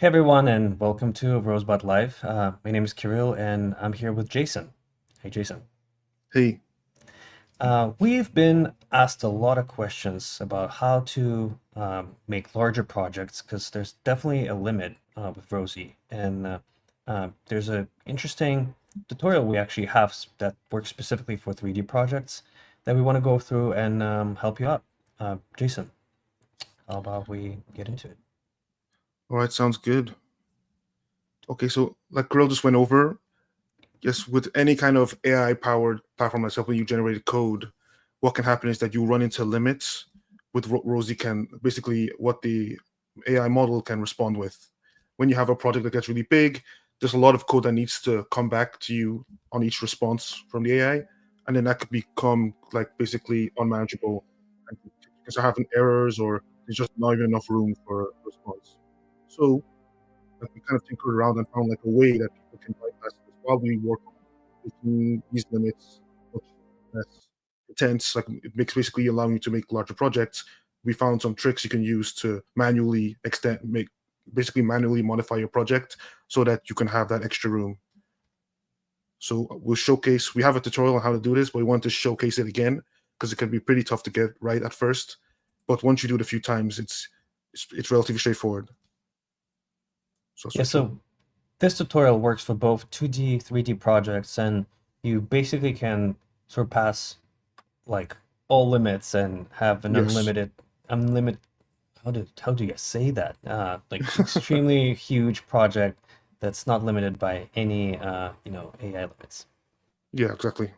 Hey everyone, and welcome to Rosebud Live. My name is Kirill, and I'm here with Jason. Hey Jason. Hey, We've been asked a lot of questions about how to make larger projects because there's definitely a limit with Rosie, and there's a interesting tutorial we actually have that works specifically for 3D projects that we want to go through and help you out. Jason, how about we get into it? all right, sounds good. Okay, so like Grill just went over, yes, with any kind of AI powered platform like when you generate code, what can happen is that you run into limits with Rosie can basically what the AI model can respond with. When you have a project that gets really big, there's a lot of code that needs to come back to you on each response from the AI, and then that could become like basically unmanageable and because they're having errors or there's just not even enough room for response. So like we kind of tinkered around and found like a way that people can bypass this while we work on making these limits much less intense. Like it makes basically allowing you to make larger projects. We found some tricks you can use to manually extend, make basically manually modify your project so that you can have that extra room. So we'll showcase. We have a tutorial on how to do this, but we want to showcase it again because it can be pretty tough to get right at first. But once you do it a few times, it's relatively straightforward. So I'll Yeah, switch up. so this tutorial works for both 2D, 3D projects, and you basically can surpass like all limits and have an Yes. unlimited, how do you say that? Like extremely huge project that's not limited by any AI limits. Yeah, exactly.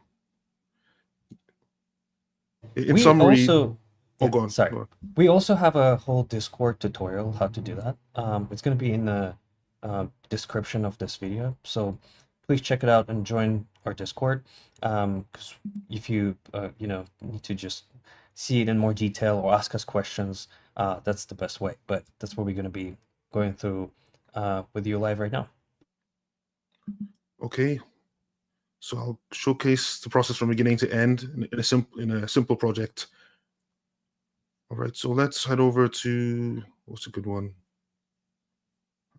In We summary, also, oh, yeah, go on. sorry. Go on. We also have a whole Discord tutorial how to do that. It's going to be in the description of this video. So please check it out and join our Discord. 'Cause if you, need to just see it in more detail or ask us questions, that's the best way. But that's what we're going to be going through with you live right now. Okay, so I'll showcase the process from beginning to end in a simple project. All right, so let's head over to what's a good one?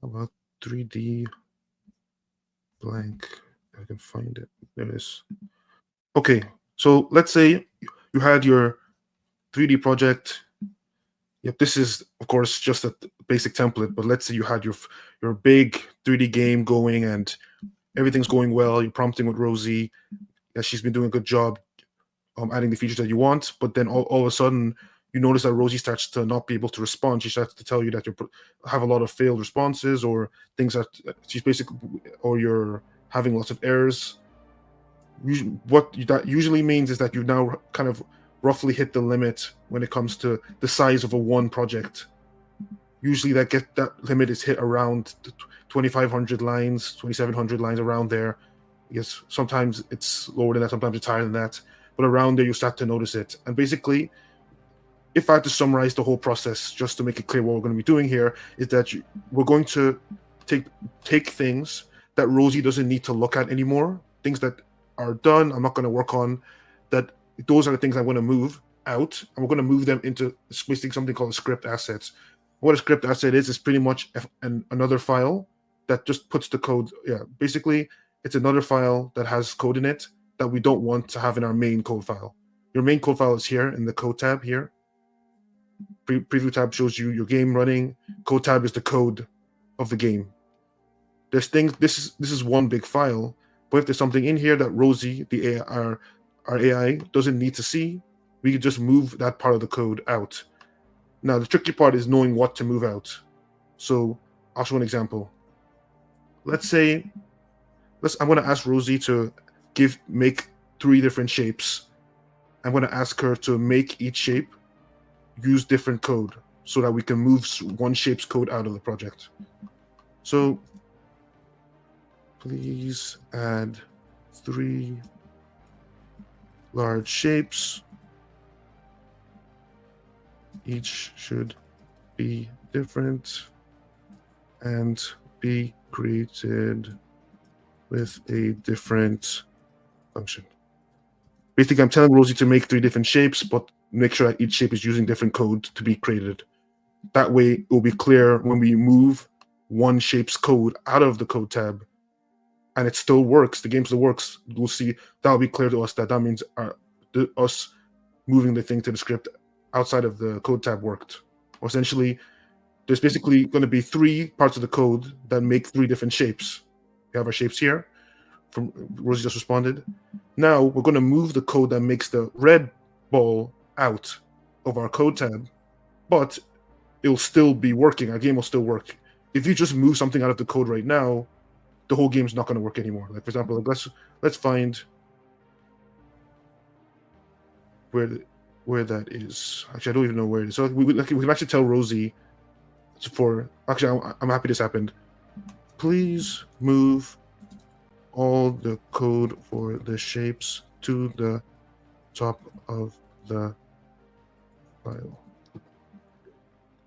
How about 3D blank? I can find it. There it is. Okay, so let's say you had your 3D project. Yep, this is of course just a basic template, but let's say you had your big 3D game going and everything's going well. You're prompting with Rosie. Yeah, she's been doing a good job adding the features that you want. But then all of a sudden, you notice that Rosie starts to not be able to respond. She starts to tell you that you have a lot of failed responses or things that she's basically, or you're having lots of errors. That usually means is that you now kind of roughly hit the limit when it comes to the size of a one project. Usually that limit is hit around 2,500 lines, 2,700 lines around there. Yes, sometimes it's lower than that, sometimes it's higher than that, but around there you start to notice it. And basically, if I had to summarize the whole process, just to make it clear what we're going to be doing here, is that we're going to take take things that Rosie doesn't need to look at anymore, things that are done. I'm not going to work on that. Those are the things I'm going to move out, and we're going to move them into basically something called a script assets. What a script asset is pretty much another file that just puts the code. Yeah, basically, it's another file that has code in it that we don't want to have in our main code file. Your main code file is here in the code tab here. Preview tab shows you your game running. Code tab is the code of the game. There's things. This is one big file, but if there's something in here that Rosie, the AI, our AI, doesn't need to see, we can just move that part of the code out. Now the tricky part is knowing what to move out. So I'll show an example. Let's say I'm going to ask Rosie to make three different shapes. I'm going to ask her to make each shape use different code so that we can move one shape's code out of the project. So please add three large shapes. Each should be different and be created with a different function. Basically, I'm telling Rosie to make three different shapes, but make sure that each shape is using different code to be created. That way, it will be clear when we move one shape's code out of the code tab, and it still works, the game still works, we'll see that'll be clear to us that means us moving the thing to the script outside of the code tab worked. Or essentially, there's basically going to be 3 parts of the code that make 3 different shapes. We have our shapes here. From Rosie just responded. Now we're going to move the code that makes the red ball out of our code tab, but it'll still be working. Our game will still work. If you just move something out of the code right now, the whole game's not going to work anymore. Like, for example, like let's find where that is. Actually, I don't even know where it is. So we can actually tell Rosie I'm happy this happened. Please move all the code for the shapes to the top of the file.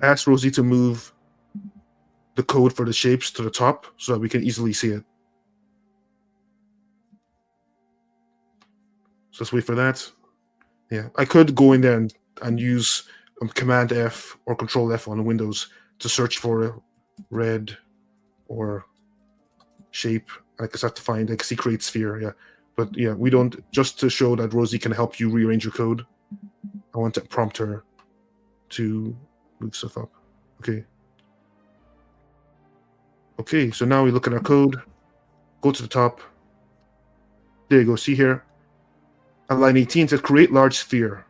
Ask Rosie to move the code for the shapes to the top so that we can easily see it. So let's wait for that. Yeah, I could go in there and use Command F or Control F on Windows to search for red or shape. I just have to find like create sphere. Yeah, but yeah, we don't, just to show that Rosie can help you rearrange your code, I want to prompt her to move stuff up. Okay, so now we look at our code, go to the top. There you go, see here. At line 18, it says create large sphere.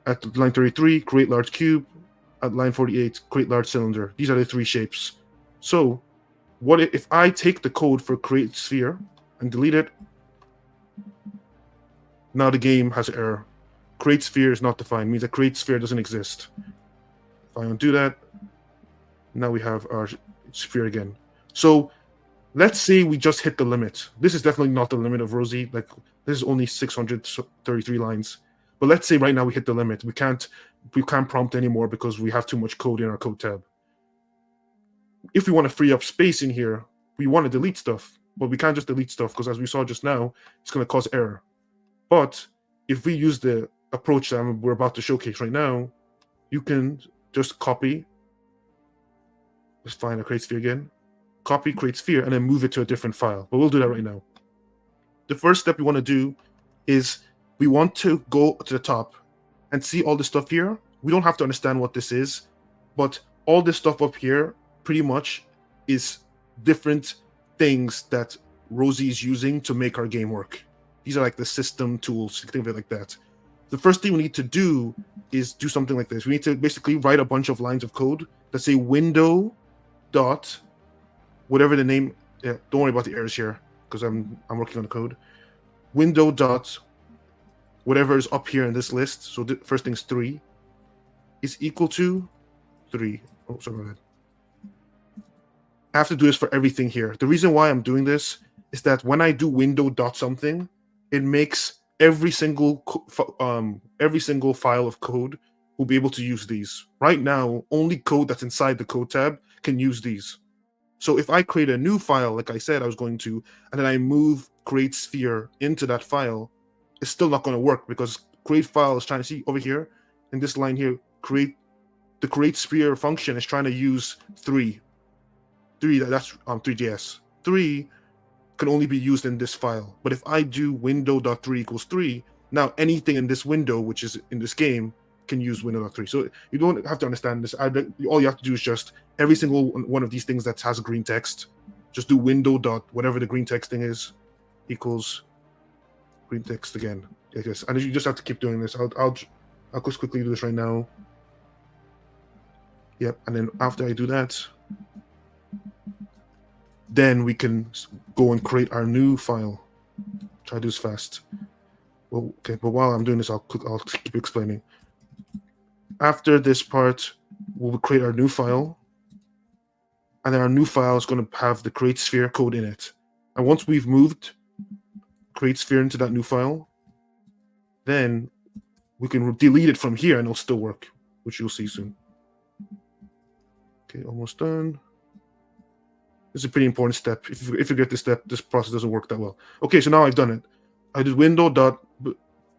At line 33, create large cube. At line 48, create large cylinder. These are the 3 shapes. So, what if I take the code for create sphere and delete it? Now the game has an error. Create sphere is not defined, means that create sphere doesn't exist. If I undo that, now we have our sphere again. So, let's say we just hit the limit. This is definitely not the limit of Rosie. Like, this is only 633 lines. But let's say right now we hit the limit. We can't prompt anymore because we have too much code in our code tab. If we want to free up space in here, we want to delete stuff. But we can't just delete stuff because, as we saw just now, it's going to cause error. But if we use the approach that we're about to showcase right now, you can just copy. Let's find our create sphere again. Copy, create sphere, and then move it to a different file. But we'll do that right now. The first step we want to do is we want to go to the top and see all this stuff here. We don't have to understand what this is, but all this stuff up here pretty much is different things that Rosie is using to make our game work. These are like the system tools, think of it like that. The first thing we need to do is do something like this. We need to basically write a bunch of lines of code that say window dot whatever the name. Yeah, don't worry about the errors here because I'm working on the code. Window dot whatever is up here in this list. So the first thing's 3 is equal to 3. Oh, sorry about that. I have to do this for everything here. The reason why I'm doing this is that when I do window dot something, it makes every single file of code will be able to use these. Right now, only code that's inside the code tab can use these. So if I create a new file, like I said I was going to, and then I move create sphere into that file, it's still not going to work because create file is trying to see over here in this line here, the create sphere function is trying to use 3. That's 3JS. 3 can only be used in this file. But if I do window.3 equals 3, now anything in this window, which is in this game, can use window.3. So you don't have to understand this. All you have to do is just every single one of these things that has green text, just do window dot whatever the green text thing is equals green text again. I guess. And you just have to keep doing this. I'll just quickly do this right now. Yep. And then after I do that, then we can go and create our new file. Try to do this fast. Well, okay, but while I'm doing this, I'll keep explaining. After this part, we'll create our new file, and then our new file is going to have the create sphere code in it. And once we've moved create sphere into that new file, then we can delete it from here and it'll still work, which you'll see soon. Okay, almost done. This is a pretty important step. If you forget this step, this process doesn't work that well. Okay, so now I've done it. I did window dot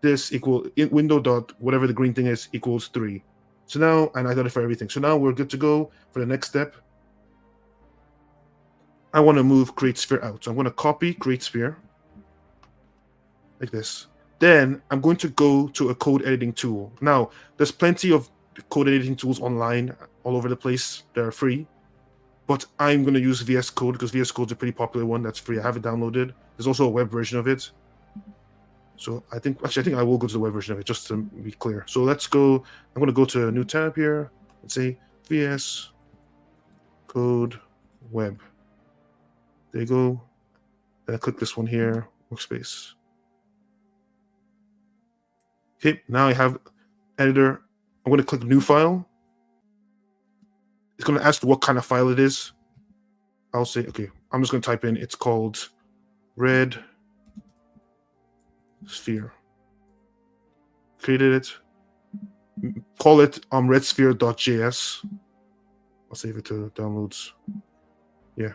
this equal window dot whatever the green thing is equals 3. So now, and I done it for everything. So now we're good to go for the next step. I want to move create sphere out. So I'm going to copy create sphere like this. Then I'm going to go to a code editing tool. Now, there's plenty of code editing tools online all over the place. They're free. But I'm going to use VS Code because VS Code is a pretty popular one that's free. I have it downloaded. There's also a web version of it. So I think I will go to the web version of it just to be clear. So let's go. I'm going to go to a new tab here and say VS Code Web. There you go. Then I click this one here, workspace. Okay, now I have editor. I'm going to click new file. It's going to ask what kind of file it is. I'll say, okay, I'm just going to type in, it's called red sphere. Created it. Call it redsphere.js. I'll save it to downloads. Yeah.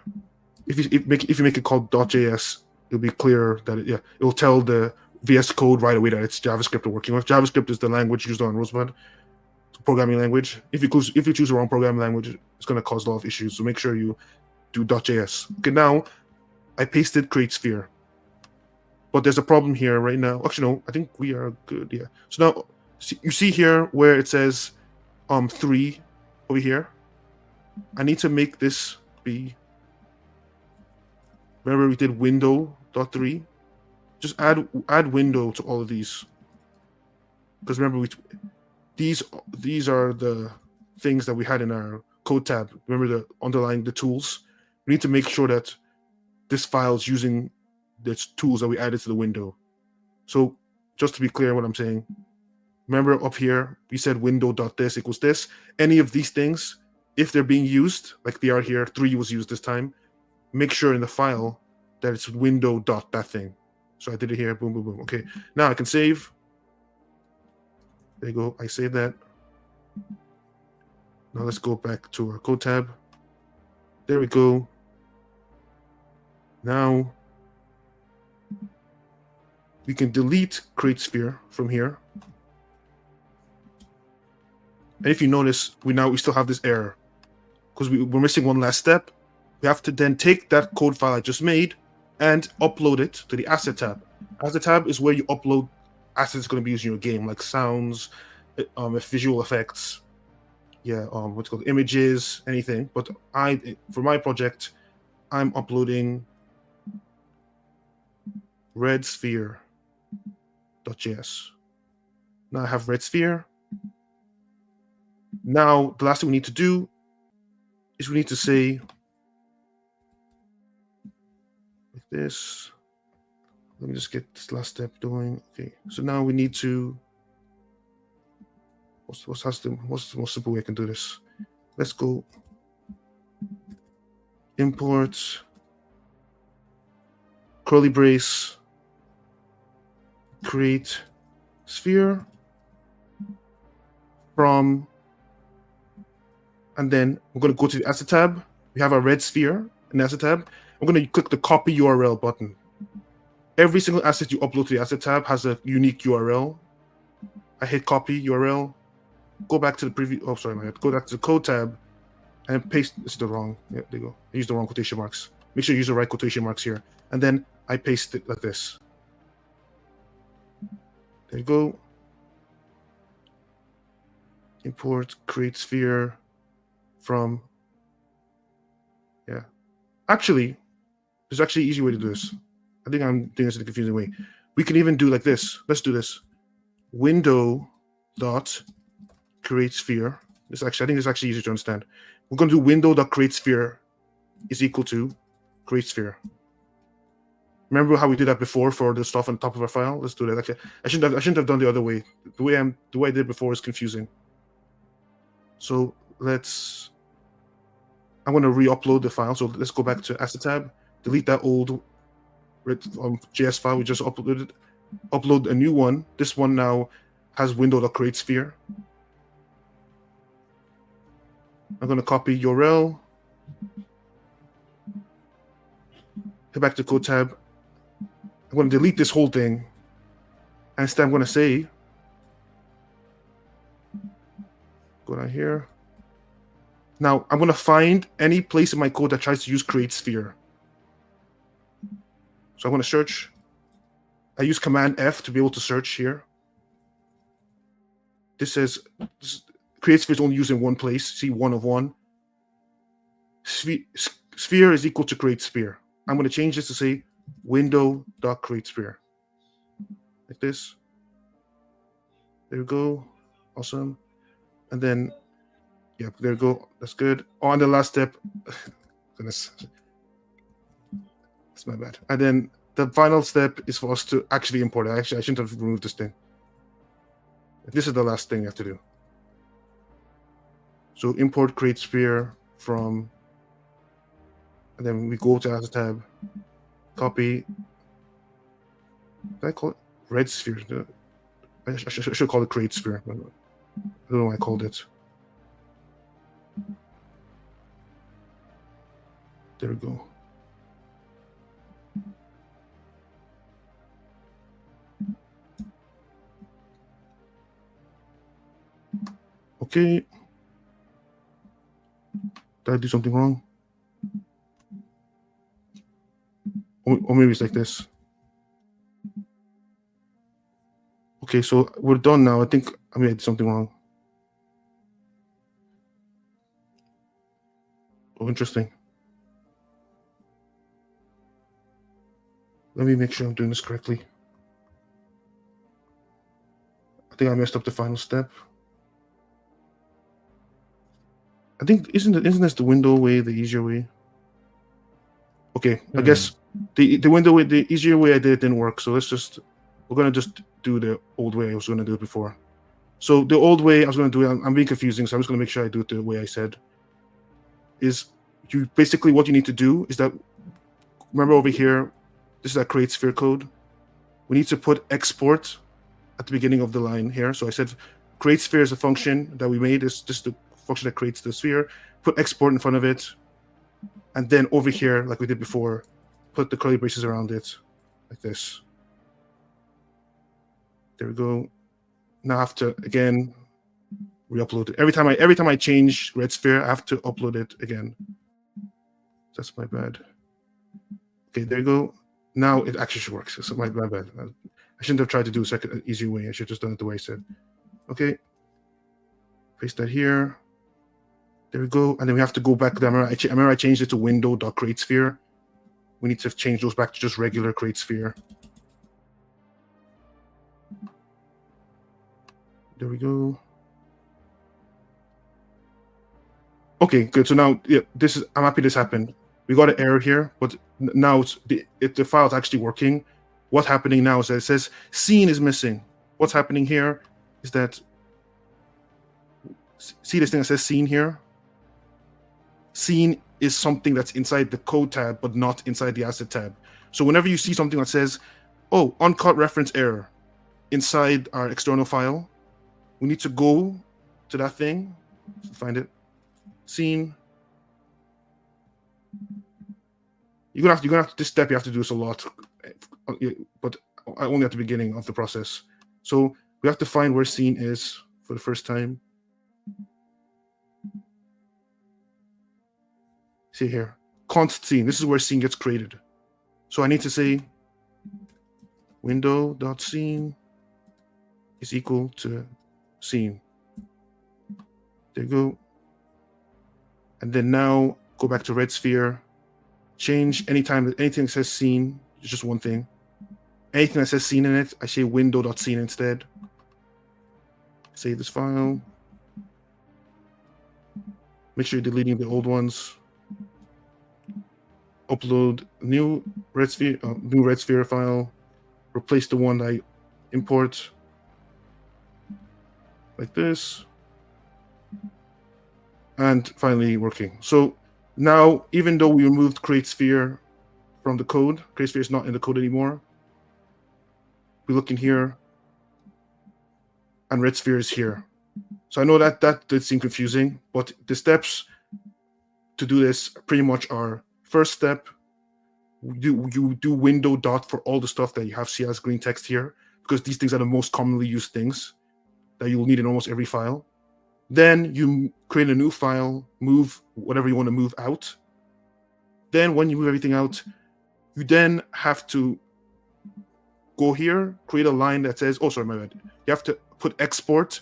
If you make it called .js, it'll be clear that it'll tell the VS Code right away that it's JavaScript we're working with. JavaScript is the language used on Rosebud, programming language. If you choose the wrong programming language, it's going to cause a lot of issues. So make sure you do .js. Okay, now I pasted create sphere, but there's a problem here right now. Actually, no, I think we are good. Yeah. So now you see here where it says 3 over here. I need to make this be. Remember we did window.3. Just add window to all of these, because remember these are the things that we had in our code tab. Remember the underlying the tools. We need to make sure that this file is using the tools that we added to the window. So just to be clear what I'm saying, remember up here we said window.this equals this. Any of these things, if they're being used like they are here, 3 was used this time, make sure in the file that it's window.that thing. So I did it here, boom, boom, boom. Okay, now I can save. There you go, I saved that. Now let's go back to our code tab. There we go. Now we can delete create sphere from here. And if you notice, we still have this error because we're missing one last step. We have to then take that code file I just made and upload it to the asset tab. Asset tab is where you upload assets going to be used in your game, like sounds, visual effects, what's called images, anything. But for my project, I'm uploading redsphere.js. Now I have redsphere. Now the last thing we need to do is we need to say like this. Let me just get this last step doing. Okay, so now we need to. What's the most simple way I can do this? Let's go. Import curly brace. Create sphere from, and then we're going to go to the asset tab. We have our red sphere in the asset tab. I'm going to click the copy URL button. Every single asset you upload to the asset tab has a unique URL. I hit copy URL, go back to the preview. Oh, sorry, go back to the code tab and paste. This is the wrong. Yeah, there you go. I used the wrong quotation marks. Make sure you use the right quotation marks here. And then I paste it like this. There you go. Import create sphere from. Yeah. Actually, there's actually an easy way to do this. I think I'm doing this in a confusing way. We can even do like this. Let's do this. Window dot create sphere. I think it's actually easier to understand. We're going to do window dot create sphere is equal to create sphere. Remember how we did that before for the stuff on top of our file? Let's do that. Actually, I shouldn't have done the other way. The way I did it before is confusing. So I'm going to re-upload the file. So let's go back to asset tab, delete that old JS file we just uploaded, upload a new one. This one now has window.create sphere. I'm going to copy URL, head back to code tab. I'm going to delete this whole thing. And instead I'm going to say, go down here. Now I'm going to find any place in my code that tries to use create sphere. So I'm going to search. I use Command F to be able to search here. This says create sphere is only used in one place. See, 1 of 1. Sphere is equal to create sphere. I'm going to change this to say window.create sphere. Like this. There we go. Awesome. And then, yep, there we go. That's good. On the last step, goodness, that's my bad. And then the final step is for us to actually import it. Actually, I shouldn't have removed this thing. This is the last thing you have to do. So import create sphere from, and then we go to Asset tab, copy. Did I call it red sphere? I should call it create sphere. I don't know why I called it. There we go. Okay. Did I do something wrong? Or maybe it's like this. Okay, so we're done now. I think I did something wrong. Oh, interesting. Let me make sure I'm doing this correctly. I think I messed up the final step. I think isn't this the window way, the easier way? Okay, I guess the window way, the easier way I did it didn't work. So we're gonna just do the old way I was gonna do it before. So the old way I was gonna do it, I'm being confusing, so I'm just gonna make sure I do it the way I said. Is you basically what you need to do is that, remember over here, this is that create sphere code. We need to put export at the beginning of the line here. So I said create sphere is a function that we made. It's just the function that creates the sphere. Put export in front of it. And then over here, like we did before, put the curly braces around it, like this. There we go. Now I have to, again, re-upload it. Every time I change red sphere, I have to upload it again. That's my bad. Okay, there you go. Now it actually works. It's my bad. I shouldn't have tried to do a second easy way. I should have just done it the way I said. Okay. Paste that here. There we go. And then we have to go back. I remember I changed it to window.createSphere. We need to change those back to just regular createSphere. There we go. Okay, good. So now, yeah, I'm happy this happened. We got an error here, but now the file's actually working. What's happening now is that it says scene is missing. What's happening here is that, see this thing that says scene here? Scene is something that's inside the code tab, but not inside the asset tab. So whenever you see something that says, oh, uncut reference error inside our external file, we need to go to that thing, find it, scene. You're gonna have to, this step you have to do this a lot, but only at the beginning of the process. So we have to find where scene is for the first time. See here, const scene. This is where scene gets created. So I need to say window.scene is equal to scene. There you go. And then now go back to red sphere. Change anytime anything that says scene, it's just one thing. Anything that says scene in it, I say window.scene instead. Save this file. Make sure you're deleting the old ones. Upload new red sphere file. Replace the one I import like this. And finally working. So now, even though we removed create sphere from the code, create sphere is not in the code anymore. We look in here, and red sphere is here. So I know that did seem confusing, but the steps to do this pretty much are: first step, you do window dot for all the stuff that you have see as green text here, because these things are the most commonly used things that you'll need in almost every file. Then you create a new file, move whatever you want to move out. Then when you move everything out, You then have to go here, create a line that says, oh, sorry, my bad. You have to put export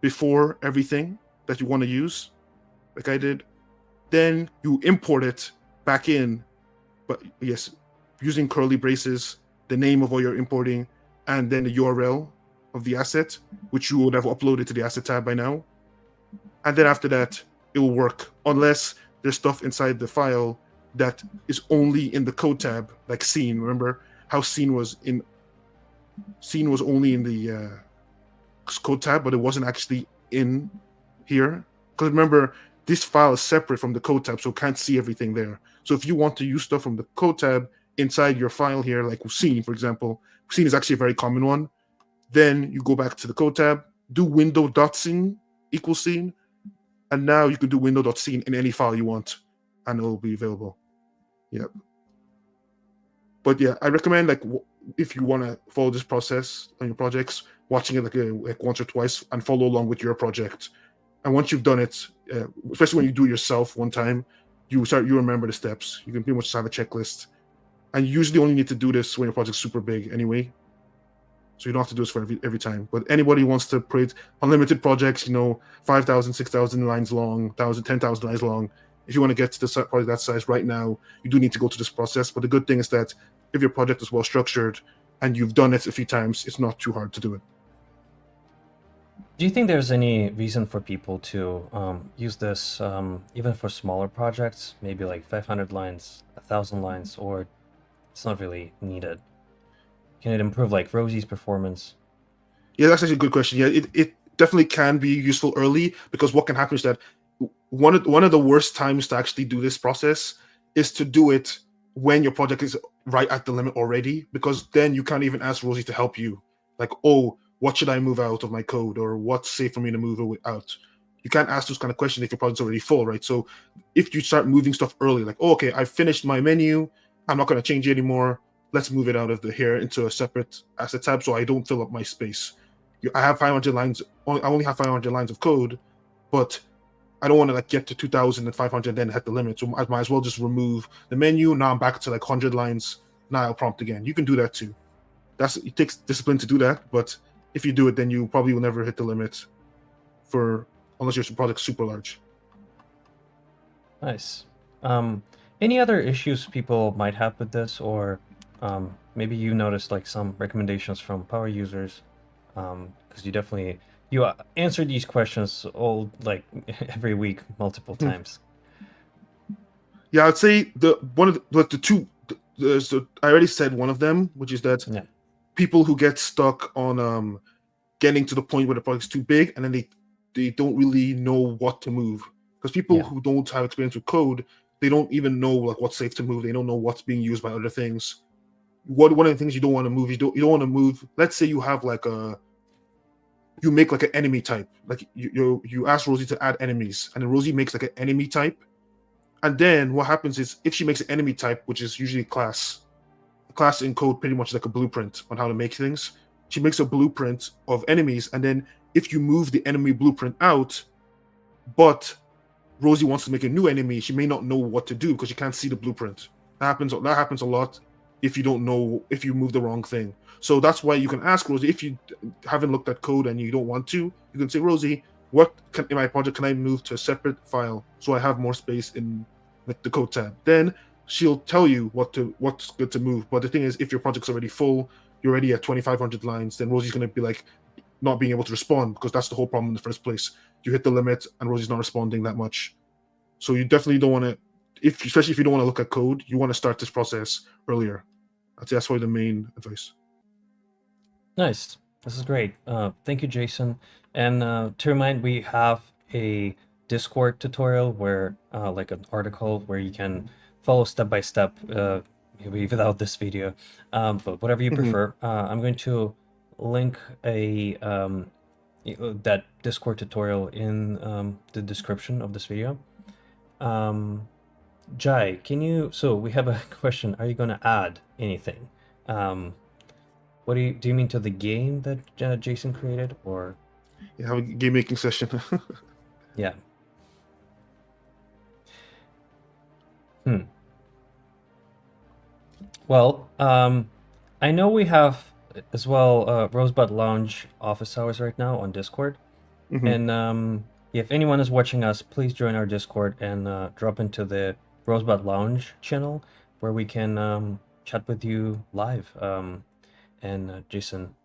before everything that you want to use, like I did. Then you import it back in, but yes, using curly braces, the name of what you're importing, and then the URL of the asset, which you would have uploaded to the asset tab by now. And then after that, it will work unless there's stuff inside the file that is only in the code tab, like scene. Remember how scene was only in the code tab, but it wasn't actually in here. Because remember, this file is separate from the code tab, so can't see everything there. So if you want to use stuff from the code tab inside your file here, like scene, for example, scene is actually a very common one. Then you go back to the code tab, do window.scene equals scene, and now you can do window.scene in any file you want, and it will be available. Yeah. But yeah, I recommend like if you want to follow this process on your projects, watching it like once or twice and follow along with your project. And once you've done it, especially when you do it yourself one time, you remember the steps. You can pretty much just have a checklist. And you usually only need to do this when your project's super big anyway. So you don't have to do this for every time. But anybody who wants to create unlimited projects, 5,000, 6,000 lines long, 1,000, 10,000 lines long, if you want to get to the project that size right now, you do need to go through this process. But the good thing is that if your project is well structured and you've done it a few times, it's not too hard to do it. Do you think there's any reason for people to use this even for smaller projects, maybe like 500 lines, 1,000 lines, or it's not really needed? Can it improve like Rosie's performance? Yeah, that's actually a good question. Yeah, it definitely can be useful early, because what can happen is that one of the worst times to actually do this process is to do it when your project is right at the limit already, because then you can't even ask Rosie to help you. Like, oh, what should I move out of my code, or what's safe for me to move out? You can't ask those kind of questions if your project's already full, right? So if you start moving stuff early, like, oh, okay, I finished my menu, I'm not going to change it anymore. Let's move it out of the here into a separate asset tab so I don't fill up my space. I have 500 lines. I only have 500 lines of code, but I don't want to like get to 2,500 and then hit the limit. So I might as well just remove the menu. Now I'm back to like 100 lines. Now I'll prompt again. You can do that too. It takes discipline to do that, but if you do it, then you probably will never hit the limit unless your project's super large. Nice. Any other issues people might have with this, or maybe you noticed like some recommendations from power users? Because you answer these questions all like every week, multiple times. Yeah, I'd say the two. I already said one of them, which is that Yeah. people who get stuck on getting to the point where the project's too big, and then they don't really know what to move. Because people Yeah. who don't have experience with code, they don't even know like what's safe to move. They don't know what's being used by other things. One of the things you don't want to move, you don't want to move. Let's say you have like you make like an enemy type. Like you ask Rosie to add enemies, and then Rosie makes like an enemy type. And then what happens is if she makes an enemy type, which is usually a class in code pretty much like a blueprint on how to make things. She makes a blueprint of enemies, and then if you move the enemy blueprint out, but Rosie wants to make a new enemy, she may not know what to do because she can't see the blueprint. That happens a lot if you move the wrong thing. So that's why you can ask Rosie, if you haven't looked at code and you don't want to, you can say, Rosie, in my project can I move to a separate file so I have more space in the code tab? Then she'll tell you what's good to move. But the thing is, if your project's already full, you're already at 2,500 lines, then Rosie's going to be like not being able to respond, because that's the whole problem in the first place. You hit the limit and Rosie's not responding that much. So you definitely don't want to, especially if you don't want to look at code, you want to start this process earlier. I'd say that's probably the main advice. Nice. This is great. Thank you, Jason. And to remind, we have a Discord tutorial where, like an article where you can follow step by step, maybe without this video, but whatever you Mhm. prefer. I'm going to link that Discord tutorial in the description of this video. Jai, so we have a question. Are you going to add anything? What do you mean to the game that Jason created, or You have a game making session. yeah? Hmm. Well, I know we have as well Rosebud Lounge office hours right now on Discord. Hmm. And if anyone is watching us, please join our Discord and drop into the Rosebud Lounge channel where we can chat with you live. And Jason,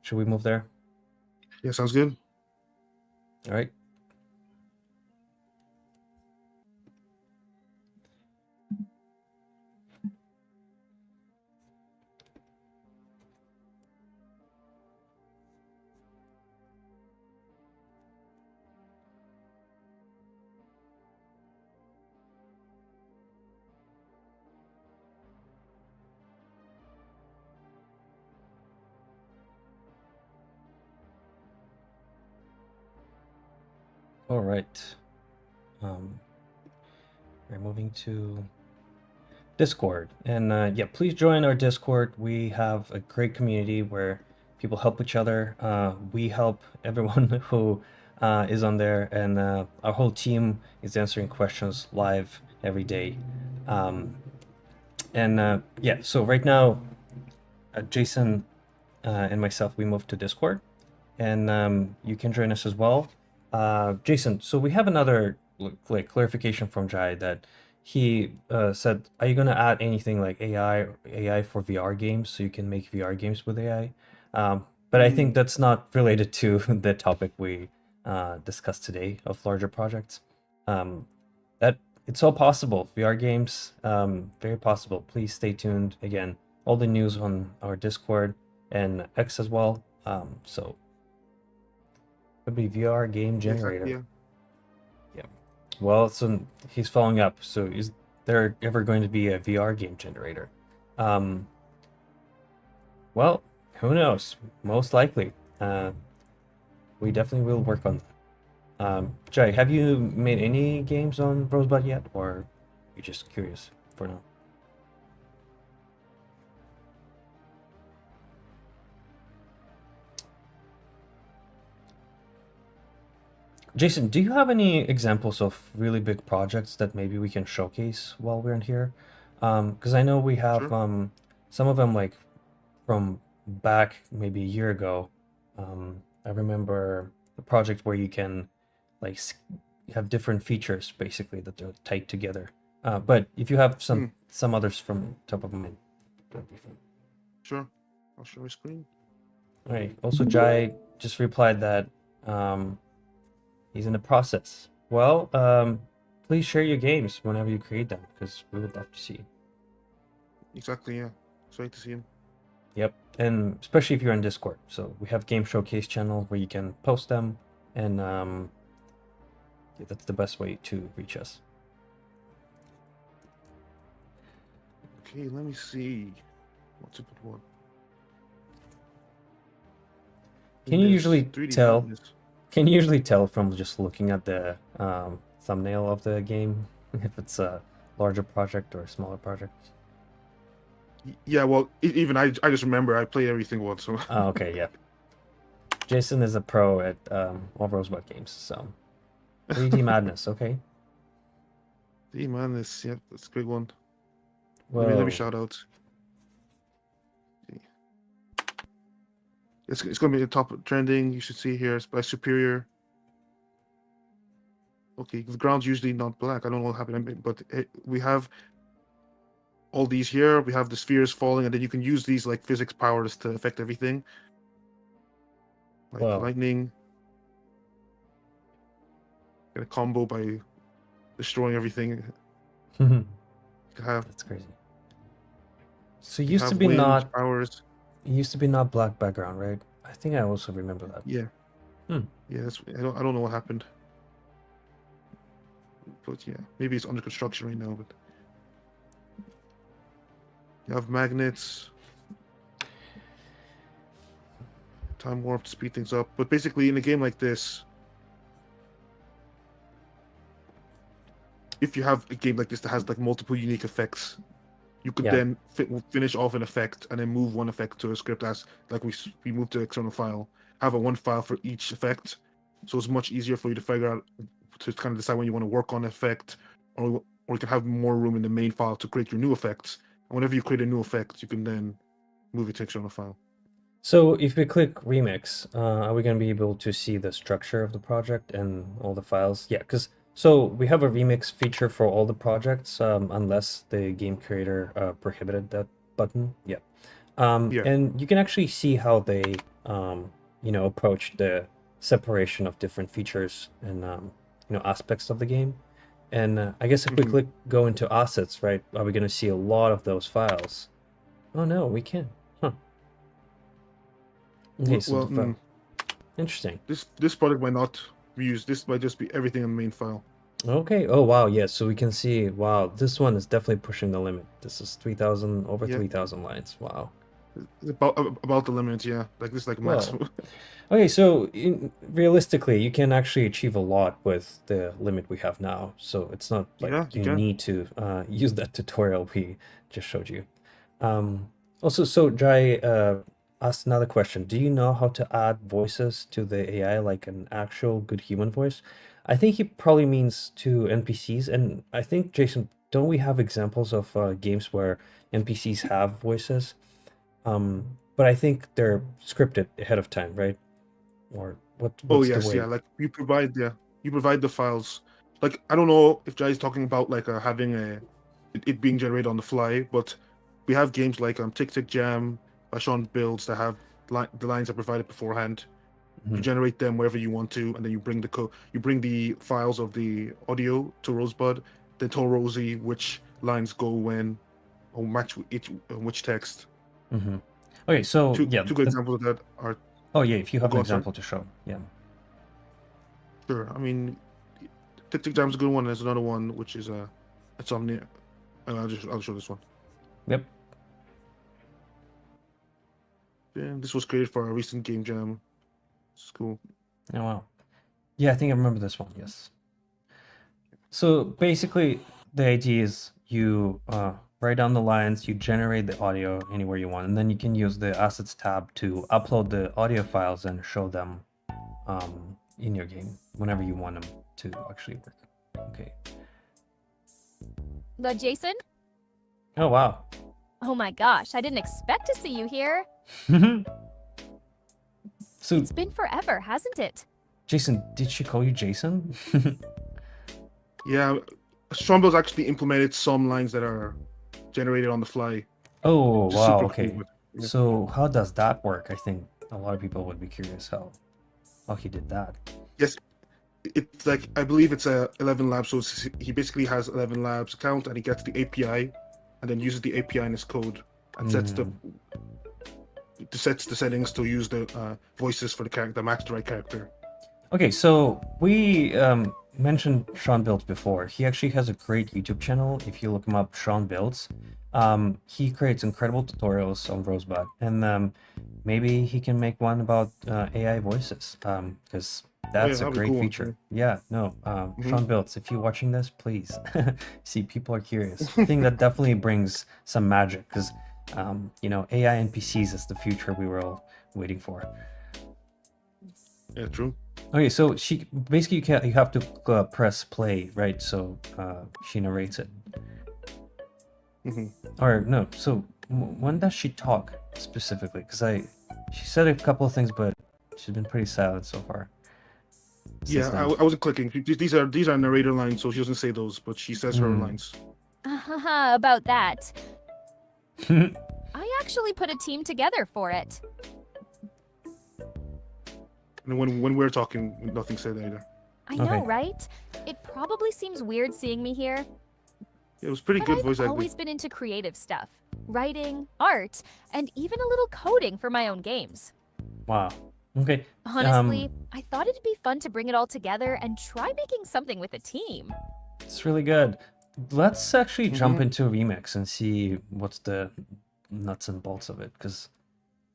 should we move there? Yeah, sounds good. All right. All right. Um, we're moving to Discord. And yeah, please join our Discord. We have a great community where people help each other. We help everyone who is on there, and our whole team is answering questions live every day. Um, and yeah, so right now, Jason and myself, we moved to Discord, and you can join us as well. Jason, so we have another like clarification from Jai that he said, "Are you going to add anything like AI for VR games so you can make VR games with AI?" But I think Mm, that's not related to the topic we discussed today of larger projects. Um, that it's all possible. VR games, very possible. Please stay tuned. Again, all the news on our Discord and X as well. So could be VR game yeah, exactly. generator. Yeah. Yeah. Well, so he's following up. So is there ever going to be a VR game generator? Um, well, who knows? Most likely. Uh, we definitely will work on that. Jay, have you made any games on Rosebud yet, or you just curious for now? Jason, do you have any examples of really big projects that maybe we can showcase while we're in here? Because I know we have Sure. some of them like from back maybe a year ago. I remember a project where you can like have different features basically that they're tied together. But if you have Mm, some others from top of mind, that'd be fun. sure. I'll share my screen. All right. Also, Jai just replied that um, he's in the process. Well, please share your games whenever you create them because we would love to see. Exactly. Yeah. It's great to see him. Yep, and especially if you're on Discord. So we have Game Showcase channel where you can post them, and yeah, that's the best way to reach us. Okay, let me see. What's a good one? Can you Madness. usually 3D tell? Madness. Can you usually tell from just looking at the thumbnail of the game if it's a larger project or a smaller project? Yeah, well, even I just remember I play everything once. So Oh, okay, yeah. Jason is a pro at all Rosebud games, so 3D Madness. Okay. 3D Madness. Yeah, that's a great one. Let me Whoa. shout out. It's going to be the top trending. You should see here. It's by Superior. Okay, the ground's usually not black. I don't know what happened, but we have all these here. We have the spheres falling, and then you can use these like physics powers to affect everything, like Whoa. lightning. Get a combo by destroying everything. You can have That's crazy. So it you used to have be wind not powers. It used to be not black background, right? I think I also remember that. Yeah, Hmm. yeah. That's I don't know what happened, but yeah, maybe it's under construction right now. But you have magnets, time warp to speed things up. But basically, in a game like this, if you have a game like this that has like multiple unique effects, you could Yeah. then finish off an effect and then move one effect to a script as like we move to external file. Have a one file for each effect, so it's much easier for you to figure out to kind of decide when you want to work on effect, or you can have more room in the main file to create your new effects And whenever you create a new effect, you can then move it to external file. So if we click remix, are we going to be able to see the structure of the project and all the files? Yeah, because so we have a remix feature for all the projects, unless the game creator prohibited that button. Yeah. Yeah. And you can actually see how they, approach the separation of different features and, aspects of the game. And I guess if we hmm go into assets, right, are we going to see a lot of those files? Oh no, we can. Huh. Okay, so Well, the file. Interesting. this product might not be used. This might just be everything in the main file. Okay. Oh wow. Yeah. So we can see. Wow. This one is definitely pushing the limit. This is 3,000 over Yeah, 3,000 lines. Wow. it's about the limit. Yeah, like this, is like Well. maximum. Okay. So realistically, you can actually achieve a lot with the limit we have now. So it's not like Yeah, you you can. need to use that tutorial we just showed you. Um, Also, so Jai asked another question. Do you know how to add voices to the AI, like an actual good human voice? I think he probably means to NPCs. And I think, Jason, don't we have examples of games where NPCs have voices? But I think they're scripted ahead of time, right? Or Oh what's the yes, yeah. way? Like you provide the files. Like I don't know if Jai is talking about like having it being generated on the fly, but we have games like Tick Tick Jam by Sean Builds that have the lines are provided beforehand. You Mhm. generate them wherever you want to, and then you bring the files of the audio to Rosebud, then tell Rosie which lines go when, or match which text. Okay, so Two yeah, two good examples of that are oh yeah, if you oh have an God, sorry. example to show, yeah. Sure. I mean, Tick Tick Jam's a good one. There's another one which is Insomnia. I'll show this one. Yep. Yeah, this was created for a recent game jam. It's cool. Oh wow. Yeah, I think I remember this one. Yes. So basically, the idea is you write down the lines, you generate the audio anywhere you want, and then you can use the assets tab to upload the audio files and show them in your game whenever you want them to actually work. Okay. Jason? Oh wow. Oh my gosh, I didn't expect to see you here. So It's been forever, hasn't it? Jason, did she call you Jason? Yeah, Strombo's actually implemented some lines that are generated on the fly, Oh which is wow. super cool. Okay. But yeah, So how does that work? I think a lot of people would be curious how he did that. yes, it's like I believe it's 11 labs. So he basically has 11 labs account, and he gets the API, and then uses the API in his code and sets the settings to use the voices for the character, the match the right character. Okay, so we mentioned Sean Builds before. He actually has a great YouTube channel. If you look him up, Sean Builds, he creates incredible tutorials on Rosebud, and maybe he can make one about AI voices, because Oh yeah, that's a that'd be great cool. feature. Yeah, no, Mm-hmm. Sean Builds, if you're watching this, please. See, people are curious. I think that definitely brings some magic, because AI NPCs is the future we were all waiting for. Yeah, true. Okay, so she basically you have to press play, right? So she narrates it. hmm Or no, so when does she talk specifically? Because she said a couple of things, but she's been pretty silent so far. Yeah, Since then. I wasn't clicking. These are narrator lines, so she doesn't say those, but she says her lines. About that. I actually put a team together for it. And when we're talking, nothing said either. I know, Okay. right? It probably seems weird seeing me here, It was pretty but good I've voice acting. always been into creative stuff. Writing, art, and even a little coding for my own games. Wow. Okay. Honestly, I thought it'd be fun to bring it all together and try making something with a team. It's really good. Let's actually jump Mhm. into Remix and see what's the nuts and bolts of it, because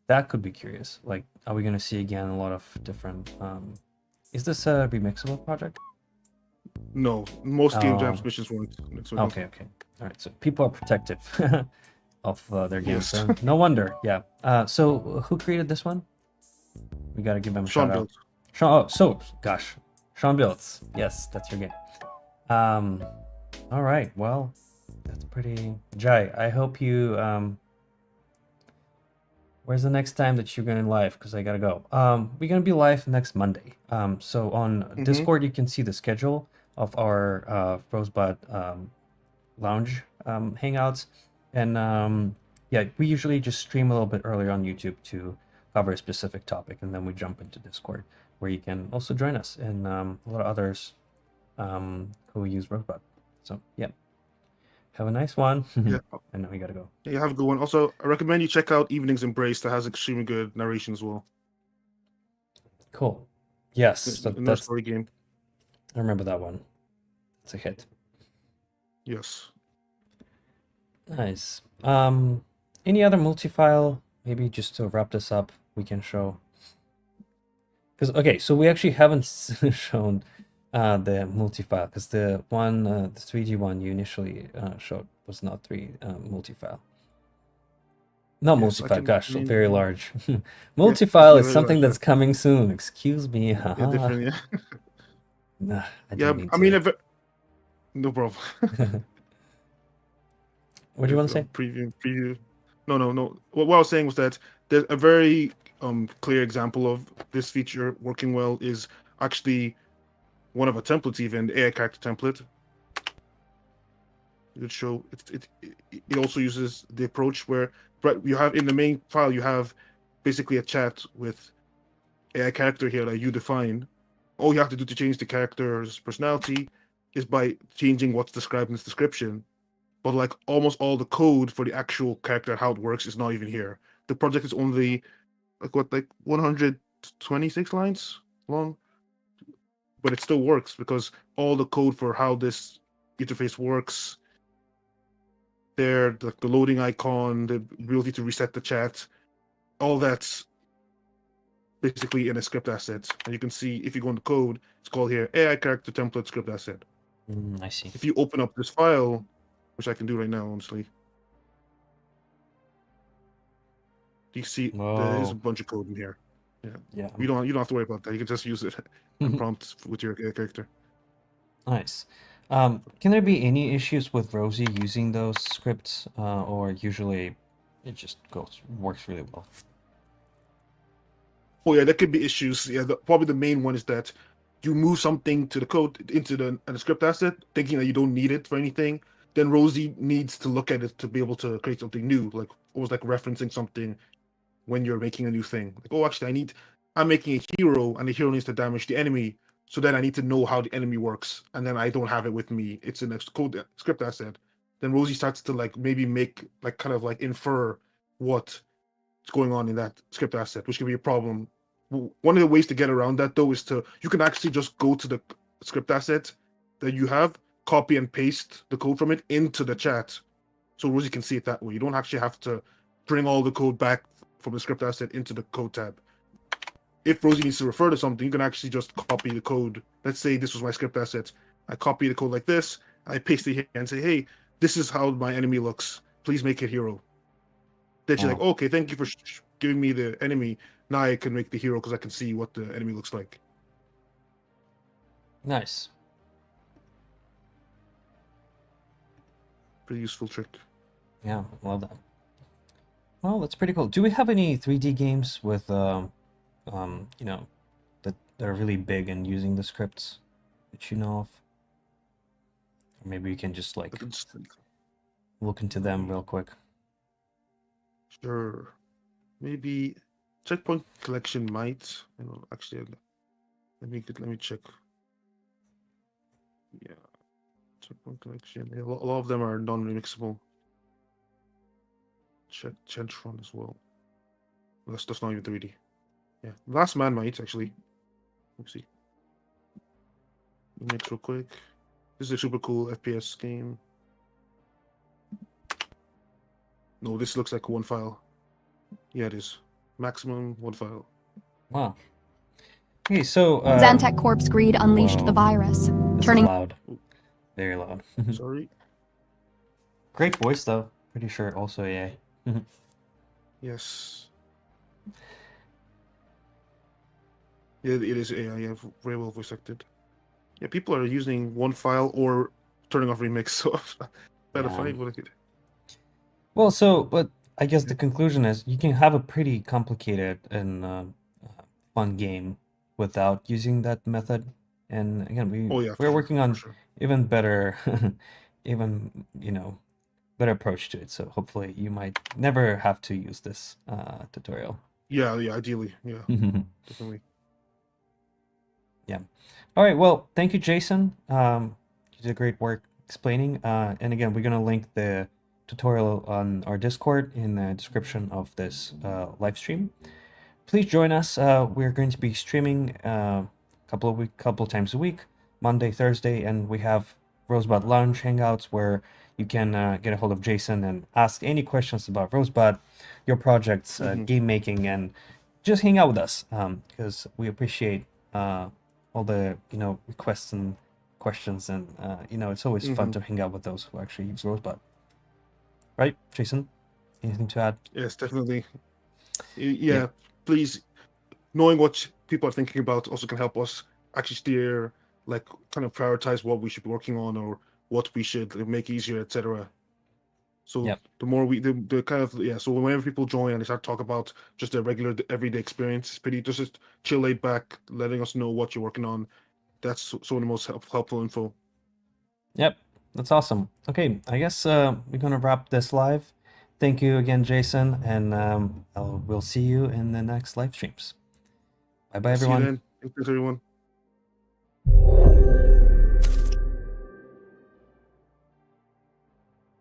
that could be curious. Like, are we gonna see again a lot of different? Is this a remixable project? No, most game jam Oh, submissions weren't. okay, okay. All right. So people are protective of their games. Yes. No wonder. Yeah. So who created this one? We gotta give him a Sean shout out. built. Sean. Oh, so gosh, Sean Builds. Yes, that's your game. All right. Well, That's pretty. Jai, I hope you. Where's the next time that you're gonna live? Because I gotta go. We're gonna be live next Monday. So on Mm-hmm. Discord you can see the schedule of our Rosebud lounge hangouts, and yeah, we usually just stream a little bit earlier on YouTube to cover a specific topic, and then we jump into Discord where you can also join us and a lot of others who use Rosebud. So yeah, have a nice one. Yeah. I know we gotta go. Yeah, you have a good one. Also, I recommend you check out Evening's Embrace. That has extremely good narration as well. Cool. Yes, Another that's story game. I remember that one. It's a hit. Yes. Nice. Any other multi-file? Maybe just to wrap this up, we can show. Because okay, so we actually haven't shown the multi-file because the one, the 3D one you initially showed was not multi-file. Not Yes, I multi-file. can. Gosh, very large. Yeah, Multi-file yeah, is very something large. Yeah, that's coming soon. Excuse me. yeah, Haha. different. Yeah, Nah, I yeah. didn't mean I mean, to. if it, no problem. What do you want to say? Preview. No. What I was saying was that there's a very clear example of this feature working well is actually one of our templates, even the AI character template. It could show it also uses the approach where you have in the main file you have basically a chat with AI character here that you define. All you have to do to change the character's personality is by changing what's described in its description. But like almost all the code for the actual character, how it works, is not even here. The project is only like 126 lines long, but it still works because all the code for how this interface works, there, the loading icon, the ability to reset the chat, all that's basically in a script asset. And you can see if you go into code, it's called here AI character template script asset. I see. If you open up this file, which I can do right now, honestly, you see there is a Whoa. bunch of code in here. Yeah, Yeah. you don't have to worry about that. You can just use it and prompt with your character. Nice. Can there be any issues with Rosie using those scripts, or usually it just works really well? Oh yeah, there could be issues. Yeah, probably the main one is that you move something to the code into the script asset, thinking that you don't need it for anything. Then Rosie needs to look at it to be able to create something new, like almost like referencing something when you're making a new thing. Like, oh, actually, I'm making a hero, and the hero needs to damage the enemy. So then I need to know how the enemy works, and then I don't have it with me. It's in a code script asset. Then Rosie starts to like maybe make like kind of like infer what's going on in that script asset, which can be a problem. One of the ways to get around that though is you can actually just go to the script asset that you have, copy and paste the code from it into the chat, so Rosie can see it that way. You don't actually have to bring all the code back from the script asset into the code tab. If Rosie needs to refer to something, you can actually just copy the code. Let's say this was my script asset. I copy the code like this, I paste it here and say, hey, this is how my enemy looks. Please make it hero. Then she's like, Oh, okay, thank you for giving me the enemy. Now I can make the hero because I can see what the enemy looks like. nice. Pretty useful trick. Yeah, love that. Well, that's pretty cool. Do we have any 3D games with you know, that are really big and using the scripts that you know of? Or maybe we can just like look into them real quick. Sure. Maybe Checkpoint Collection might. Actually, let me check. Yeah, Checkpoint Collection. Yeah, a lot of them are non-remixable. Check Chentron as well. That's not even 3D. Yeah, Last Man might actually. Let me see. Mix real quick. This is a super cool FPS game. No, this looks like one file. Yeah, it is. Maximum one file. Wow. Okay, so Zantec Corp's greed unleashed the whoa, virus, this is turning loud, very loud. Sorry. Great voice though. Pretty sure also AI. Yes. Yeah, it is AI. Yeah, very well voice acted. Yeah, people are using one file or turning off remix. So better Yeah. find what I could. Well, but I guess the conclusion is you can have a pretty complicated and fun game without using that method. And again, Oh yeah, we're working for on sure. even better, even better approach to it. So hopefully you might never have to use this tutorial. Yeah, ideally, yeah, definitely. Yeah. All right. Well, thank you, Jason. You did great work explaining. And again, we're gonna link the tutorial on our Discord in the description of this live stream. Please join us. We're going to be streaming couple times a week, Monday, Thursday, and we have Rosebud Lounge hangouts where you can get a hold of Jason and ask any questions about Rosebud, your projects, game making, and just hang out with us because we appreciate all the requests and questions, and it's always fun to hang out with those who actually use Rosebud. Right, Jason? Anything to add? Yes, definitely. Yeah, please. Knowing what people are thinking about also can help us actually steer, like, kind of prioritize what we should be working on or what we should make easier, etc. So Yep. the more the kind of so whenever people join and they start to talk about just their regular everyday experience, it's pretty just chill, laid back, letting us know what you're working on. That's some of the most helpful info. Yep, that's awesome. Okay, I guess we're gonna wrap this live. Thank you again, Jason, and we'll see you in the next live streams. Bye bye, See you everyone. then. Thanks, everyone.